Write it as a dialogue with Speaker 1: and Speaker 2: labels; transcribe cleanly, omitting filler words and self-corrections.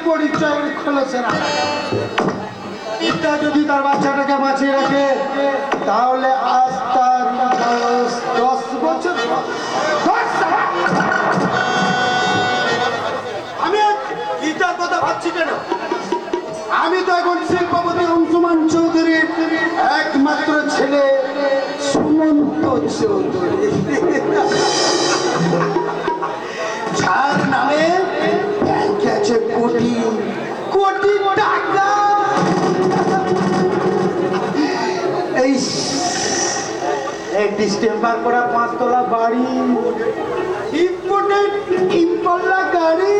Speaker 1: পরিচয় খোলসে না। পিতা যদি তার বাচ্চাটাকে বাঁচিয়ে রাখে তাহলে আজ তার বয়স 10 বছর। আমি পিতার কথা ভাবছি কেন? আমি তো এখন শিল্পপতি অংশুমান চৌধুরীর একমাত্র ছেলে সুমন্ত চৌধুরী, যার নামে ব্যাংকে আছে কোটি কোটি টাকা। এই ডিসেম্বর করা 5 তলা বাড়ি, ইম্পোর্টেড ইম্পোল্লা গাড়ি।